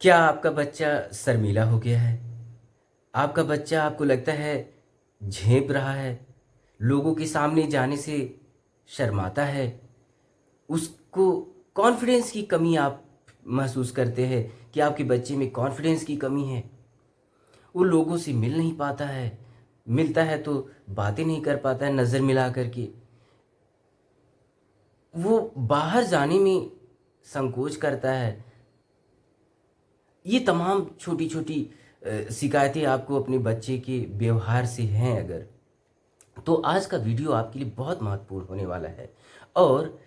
क्या आपका बच्चा शर्मीला हो गया है? आपका बच्चा आपको लगता है झेंप रहा है, लोगों के सामने जाने से शर्माता है, उसको कॉन्फिडेंस की कमी आप महसूस करते हैं कि आपके बच्चे में कॉन्फिडेंस की कमी है। वो लोगों से मिल नहीं पाता है, मिलता है तो बातें नहीं कर पाता है नज़र मिला कर के। वो बाहर जाने में संकोच करता है। ये तमाम छोटी-छोटी शिकायतें आपको अपने बच्चे के व्यवहार से हैं अगर, तो आज का वीडियो आपके लिए बहुत महत्वपूर्ण होने वाला है। और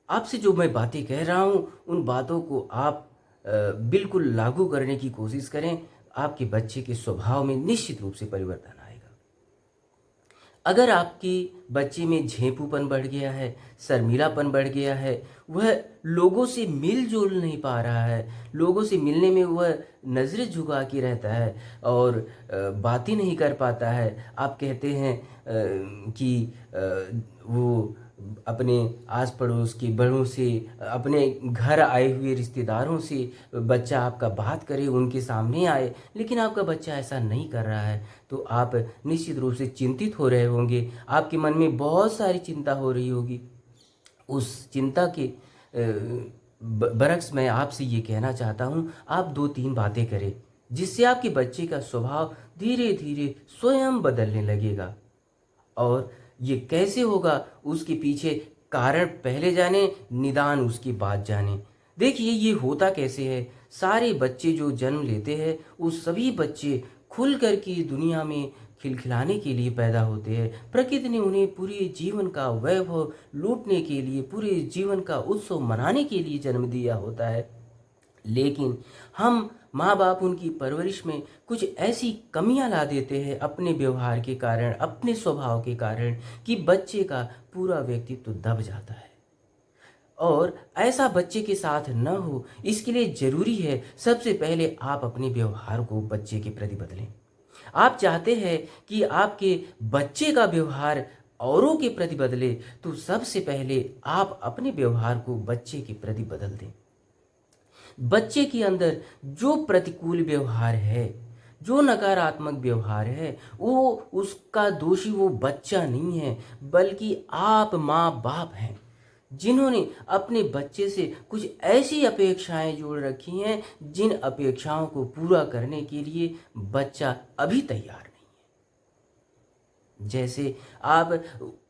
आपसे जो मैं बातें कह रहा हूँ, उन बातों को आप बिल्कुल लागू करने की कोशिश करें। आपके बच्चे के स्वभाव में निश्चित रूप से परिवर्तन आएगा। अगर आपके बच्चे में झेंपूपन बढ़ गया है, शर्मीलापन बढ़ गया है, वह लोगों से मिल-जुल नहीं पा रहा है, लोगों से मिलने में वह नज़रें झुका के रहता है और बातें नहीं कर पाता है। आप कहते हैं कि वो अपने आस-पड़ोस के बड़ों से, अपने घर आए हुए रिश्तेदारों से बच्चा आपका बात करे, उनके सामने आए, लेकिन आपका बच्चा ऐसा नहीं कर रहा है। तो आप निश्चित रूप से चिंतित हो रहे होंगे, आपके मन में बहुत सारी चिंता हो रही होगी। उस चिंता के बरक्स मैं आपसे ये कहना चाहता हूँ, आप 2-3 बातें करें, जिससे आपके बच्चे का स्वभाव धीरे-धीरे स्वयं बदलने लगेगा। और ये कैसे होगा, उसके पीछे कारण पहले जानें, निदान उसके बाद जानें। देखिए ये होता कैसे है, सारे बच्चे जो जन्म लेते हैं, वो सभी बच्चे खुल कर के दुनिया में खिलखिलाने के लिए पैदा होते हैं। प्रकृति ने उन्हें पूरे जीवन का वैभव लूटने के लिए, पूरे जीवन का उत्सव मनाने के लिए जन्म दिया होता है। लेकिन हम माँ-बाप उनकी परवरिश में कुछ ऐसी कमियाँ ला देते हैं अपने व्यवहार के कारण, अपने स्वभाव के कारण कि बच्चे का पूरा व्यक्तित्व दब जाता है। और ऐसा बच्चे के साथ न हो, इसके लिए ज़रूरी है सबसे पहले आप अपने व्यवहार को बच्चे के प्रति बदलें। आप चाहते हैं कि आपके बच्चे का व्यवहार औरों के प्रति बदले, तो सबसे पहले आप अपने व्यवहार को बच्चे के प्रति बदल दें। बच्चे के अंदर जो प्रतिकूल व्यवहार है, जो नकारात्मक व्यवहार है, वो उसका दोषी वो बच्चा नहीं है, बल्कि आप माँ-बाप हैं, जिन्होंने अपने बच्चे से कुछ ऐसी अपेक्षाएँ जोड़ रखी हैं, जिन अपेक्षाओं को पूरा करने के लिए बच्चा अभी तैयार नहीं है। जैसे आप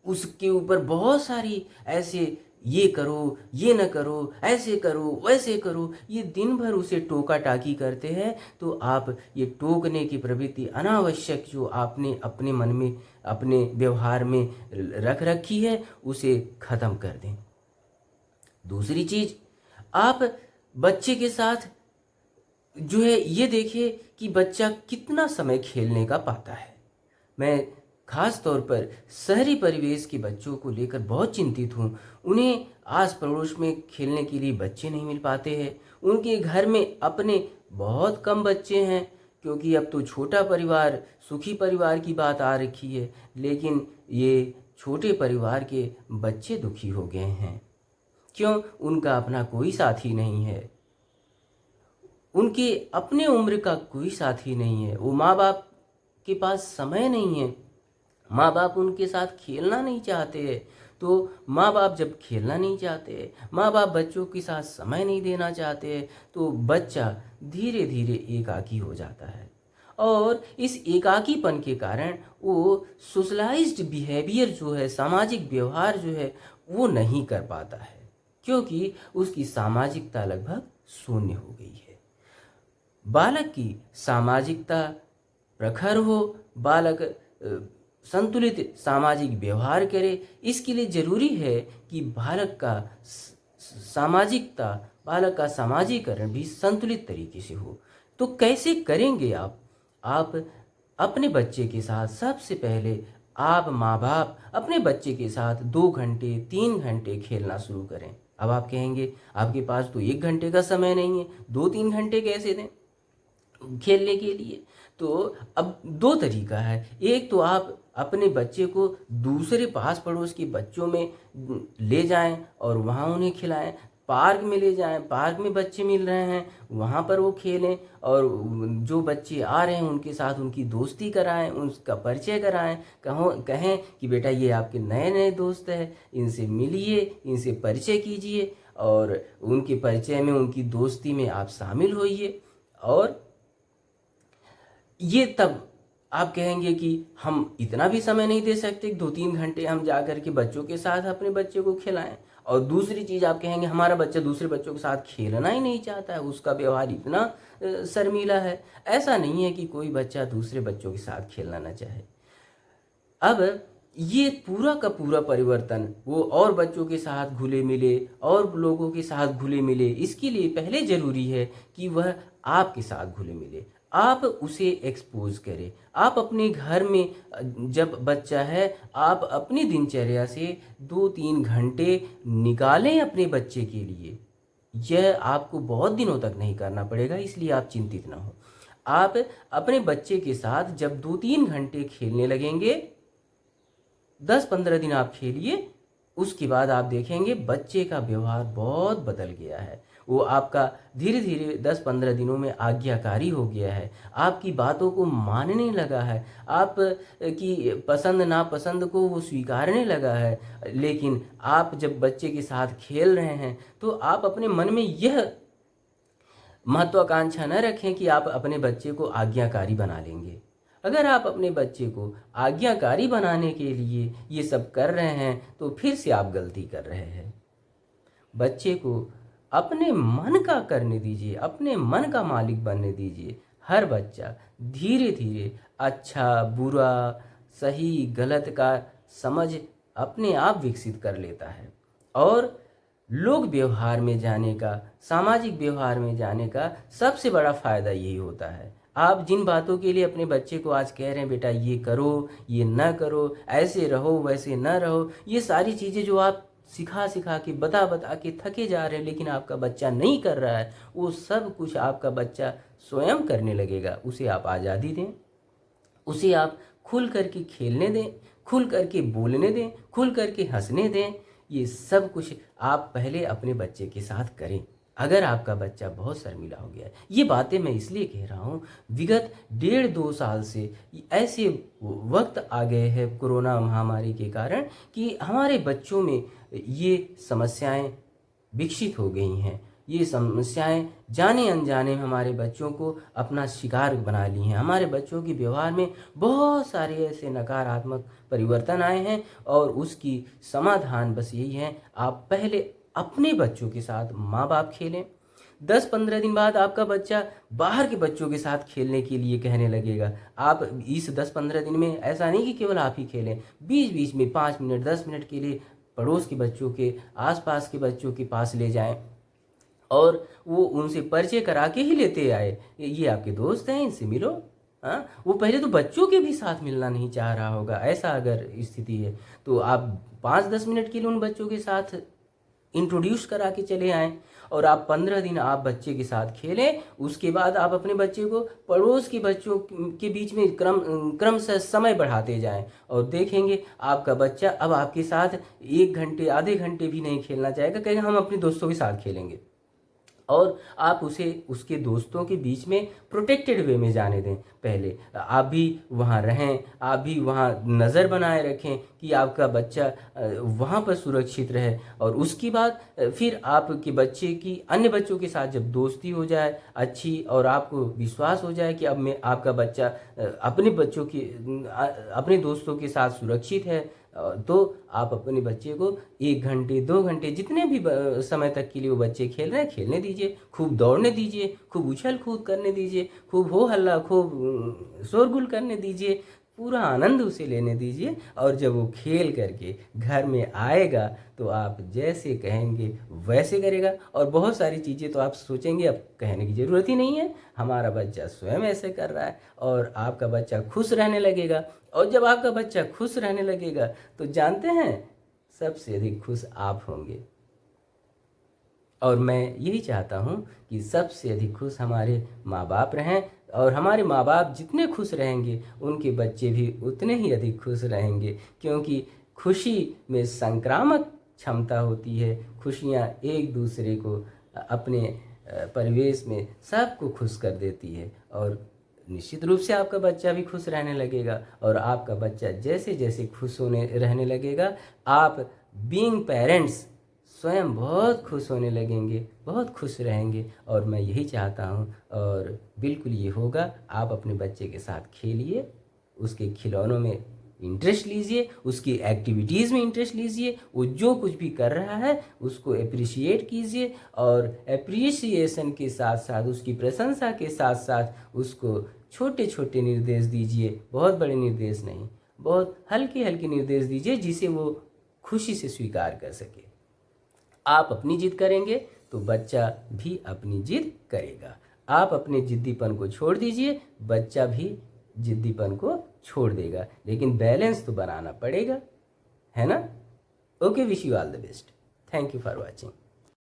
उसके ऊपर बहुत सारी ऐसे ये करो, ये न करो, ऐसे करो, वैसे करो, ये दिन भर उसे टोका-टाकी करते हैं, तो आप ये टोकने की प्रवृत्ति अनावश्यक जो आपने अपने मन में, अपने व्यवहार में रख रखी है, उसे ख़त्म कर दें। दूसरी चीज़, आप बच्चे के साथ जो है ये देखिए कि बच्चा कितना समय खेलने का पाता है। मैं ख़ास तौर पर शहरी परिवेश के बच्चों को लेकर बहुत चिंतित हूँ। उन्हें आस-पड़ोस में खेलने के लिए बच्चे नहीं मिल पाते हैं। उनके घर में अपने बहुत कम बच्चे हैं, क्योंकि अब तो छोटा परिवार, सुखी परिवार की बात आ रखी है। लेकिन ये छोटे परिवार के बच्चे दुखी हो गए हैं। क्यों? उनका अपना कोई साथी नहीं है। उनके अपने उम्र का कोई साथी नहीं है। वो माँ-बाप के पास समय नहीं है। माँ-बाप उनके साथ खेलना नहीं चाहते हैं। तो माँ-बाप जब खेलना नहीं चाहते, माँ-बाप बच्चों के साथ समय नहीं देना चाहते हैं, तो बच्चा धीरे-धीरे एकाकी हो जाता है। और इस एकाकीपन के कारण वो सोशलाइज़्ड बिहेवियर जो है, सामाजिक व्यवहार जो है, वो नहीं कर पाता है। क्योंकि उसकी सामाजिकता लगभग शून्य हो गई है। बालक की सामाजिकता प्रखर हो, बालक संतुलित सामाजिक व्यवहार करे, इसके लिए ज़रूरी है कि बालक का सामाजिकरण भी संतुलित तरीके से हो। तो कैसे करेंगे आप? आप अपने बच्चे के साथ सबसे पहले, आप माँ-बाप अपने बच्चे के साथ 2 घंटे, 3 घंटे खेलना शुरू करें। अब आप कहेंगे, आपके पास तो 1 घंटे का समय नहीं है, 2-3 घंटे कैसे दें खेलने के लिए? तो अब 2 तरीका है। एक तो आप अपने बच्चे को दूसरे पास-पड़ोस के बच्चों में ले जाएँ और वहाँ उन्हें खिलाएँ। पार्क में ले जाएं, पार्क में बच्चे मिल रहे हैं वहाँ पर वो खेलें, और जो बच्चे आ रहे हैं उनके साथ उनकी दोस्ती कराएं, उनका परिचय कराएं, कहें कि बेटा ये आपके नए नए दोस्त हैं, इनसे मिलिए, इनसे परिचय कीजिए, और उनके परिचय में, उनकी दोस्ती में आप शामिल होइए। और ये तब आप कहेंगे कि हम इतना भी समय नहीं दे सकते, 2-3 घंटे हम जा कर के बच्चों के साथ अपने बच्चे को खिलाएं। और दूसरी चीज़ आप कहेंगे हमारा बच्चा दूसरे बच्चों के साथ खेलना ही नहीं चाहता है, उसका व्यवहार इतना शर्मीला है। ऐसा नहीं है कि कोई बच्चा दूसरे बच्चों के साथ खेलना ना चाहे। अब ये पूरा का पूरा परिवर्तन वो और बच्चों के साथ घुले मिले और लोगों के साथ घुले मिले, इसके लिए पहले ज़रूरी है कि वह आपके साथ घुले मिले, आप उसे एक्सपोज करें। आप अपने घर में जब बच्चा है, आप अपनी दिनचर्या से 2-3 घंटे निकालें अपने बच्चे के लिए। यह आपको बहुत दिनों तक नहीं करना पड़ेगा, इसलिए आप चिंतित ना हो। आप अपने बच्चे के साथ जब 2-3 घंटे खेलने लगेंगे, 10-15 दिन आप खेलिए, उसके बाद आप देखेंगे बच्चे का व्यवहार बहुत बदल गया है। वो आपका धीरे धीरे 10-15 दिनों में आज्ञाकारी हो गया है, आपकी बातों को मानने लगा है, आप की पसंद नापसंद को वो स्वीकारने लगा है। लेकिन आप जब बच्चे के साथ खेल रहे हैं तो आप अपने मन में यह महत्वाकांक्षा न रखें कि आप अपने बच्चे को आज्ञाकारी बना लेंगे। अगर आप अपने बच्चे को आज्ञाकारी बनाने के लिए ये सब कर रहे हैं तो फिर से आप गलती कर रहे हैं। बच्चे को अपने मन का करने दीजिए, अपने मन का मालिक बनने दीजिए। हर बच्चा धीरे धीरे अच्छा बुरा सही गलत का समझ अपने आप विकसित कर लेता है, और लोग व्यवहार में जाने का, सामाजिक व्यवहार में जाने का सबसे बड़ा फ़ायदा यही होता है। आप जिन बातों के लिए अपने बच्चे को आज कह रहे हैं बेटा ये करो, ये ना करो, ऐसे रहो, वैसे ना रहो, ये सारी चीज़ें जो आप सिखा सिखा के बता बता के थके जा रहे हैं, लेकिन आपका बच्चा नहीं कर रहा है, वो सब कुछ आपका बच्चा स्वयं करने लगेगा। उसे आप आज़ादी दें, उसे आप खुल कर के खेलने दें, खुल कर के बोलने दें, खुल कर के हंसने दें। ये सब कुछ आप पहले अपने बच्चे के साथ करें। अगर आपका बच्चा बहुत शर्मीला हो गया है, ये बातें मैं इसलिए कह रहा हूँ, विगत 1.5-2 साल से ऐसे वक्त आ गए हैं कोरोना महामारी के कारण कि हमारे बच्चों में ये समस्याएं विकसित हो गई हैं। ये समस्याएं जाने अनजाने हमारे बच्चों को अपना शिकार बना ली हैं। हमारे बच्चों के व्यवहार में बहुत सारे ऐसे नकारात्मक परिवर्तन आए हैं, और उसकी समाधान बस यही है, आप पहले अपने बच्चों के साथ माँ बाप खेलें। 10-15 दिन बाद आपका बच्चा बाहर के बच्चों के साथ खेलने के लिए कहने लगेगा। आप इस 10-15 दिन में ऐसा नहीं कि केवल आप ही खेलें, बीच बीच में 5 मिनट 10 मिनट के लिए पड़ोस के बच्चों के, आसपास के बच्चों के पास ले जाएं, और वो उनसे परिचय करा के ही लेते आए, ये आपके दोस्त हैं, इनसे मिलो। हाँ, वो पहले तो बच्चों के भी साथ मिलना नहीं चाह रहा होगा। ऐसा अगर स्थिति है तो आप 5-10 मिनट के लिए उन बच्चों के साथ इंट्रोड्यूस करा के चले आएँ, और आप 15 दिन आप बच्चे के साथ खेलें। उसके बाद आप अपने बच्चे को पड़ोस के बच्चों के बीच में क्रम से समय बढ़ाते जाएं, और देखेंगे आपका बच्चा अब आपके साथ 1 घंटे आधे घंटे भी नहीं खेलना चाहेगा, कहेगा हम अपने दोस्तों के साथ खेलेंगे। और आप उसे उसके दोस्तों के बीच में प्रोटेक्टेड वे में जाने दें। पहले आप भी वहाँ रहें, आप भी वहाँ नज़र बनाए रखें कि आपका बच्चा वहाँ पर सुरक्षित रहे, और उसके बाद फिर आपके बच्चे की अन्य बच्चों के साथ जब दोस्ती हो जाए अच्छी, और आपको विश्वास हो जाए कि अब मैं आपका बच्चा अपने बच्चों की अपने दोस्तों के साथ सुरक्षित है, तो आप अपने बच्चे को 1 घंटे 2 घंटे जितने भी समय तक के लिए वो बच्चे खेल रहे हैं खेलने दीजिए, खूब दौड़ने दीजिए, खूब उछल कूद करने दीजिए, खूब हो हल्ला, खूब शोरगुल करने दीजिए, पूरा आनंद उसे लेने दीजिए। और जब वो खेल करके घर में आएगा तो आप जैसे कहेंगे वैसे करेगा। और बहुत सारी चीज़ें तो आप सोचेंगे अब कहने की ज़रूरत ही नहीं है, हमारा बच्चा स्वयं ऐसे कर रहा है, और आपका बच्चा खुश रहने लगेगा। और जब आपका बच्चा खुश रहने लगेगा तो जानते हैं सबसे अधिक खुश आप होंगे। और मैं यही चाहता हूँ कि सबसे अधिक खुश हमारे माँ बाप रहें, और हमारे माँ बाप जितने खुश रहेंगे उनके बच्चे भी उतने ही अधिक खुश रहेंगे, क्योंकि खुशी में संक्रामक क्षमता होती है। खुशियाँ एक दूसरे को अपने परिवेश में सबको खुश कर देती है, और निश्चित रूप से आपका बच्चा भी खुश रहने लगेगा। और आपका बच्चा जैसे जैसे खुश होने रहने लगेगा, आप बीइंग पेरेंट्स स्वयं बहुत खुश होने लगेंगे, बहुत खुश रहेंगे। और मैं यही चाहता हूँ, और बिल्कुल ये होगा। आप अपने बच्चे के साथ खेलिए, उसके खिलौनों में इंटरेस्ट लीजिए, उसकी एक्टिविटीज़ में इंटरेस्ट लीजिए। वो जो कुछ भी कर रहा है उसको अप्रिशिएट कीजिए, और अप्रिसिएशन के साथ साथ, उसकी प्रशंसा के साथ साथ उसको छोटे छोटे निर्देश दीजिए। बहुत बड़े निर्देश नहीं, बहुत हल्के हल्के निर्देश दीजिए, जिसे वो खुशी से स्वीकार कर सके। आप अपनी जिद करेंगे तो बच्चा भी अपनी जिद करेगा। आप अपने जिद्दीपन को छोड़ दीजिए, बच्चा भी जिद्दीपन को छोड़ देगा। लेकिन बैलेंस तो बनाना पड़ेगा, है ना? Okay, wish you all the best. Thank you for watching.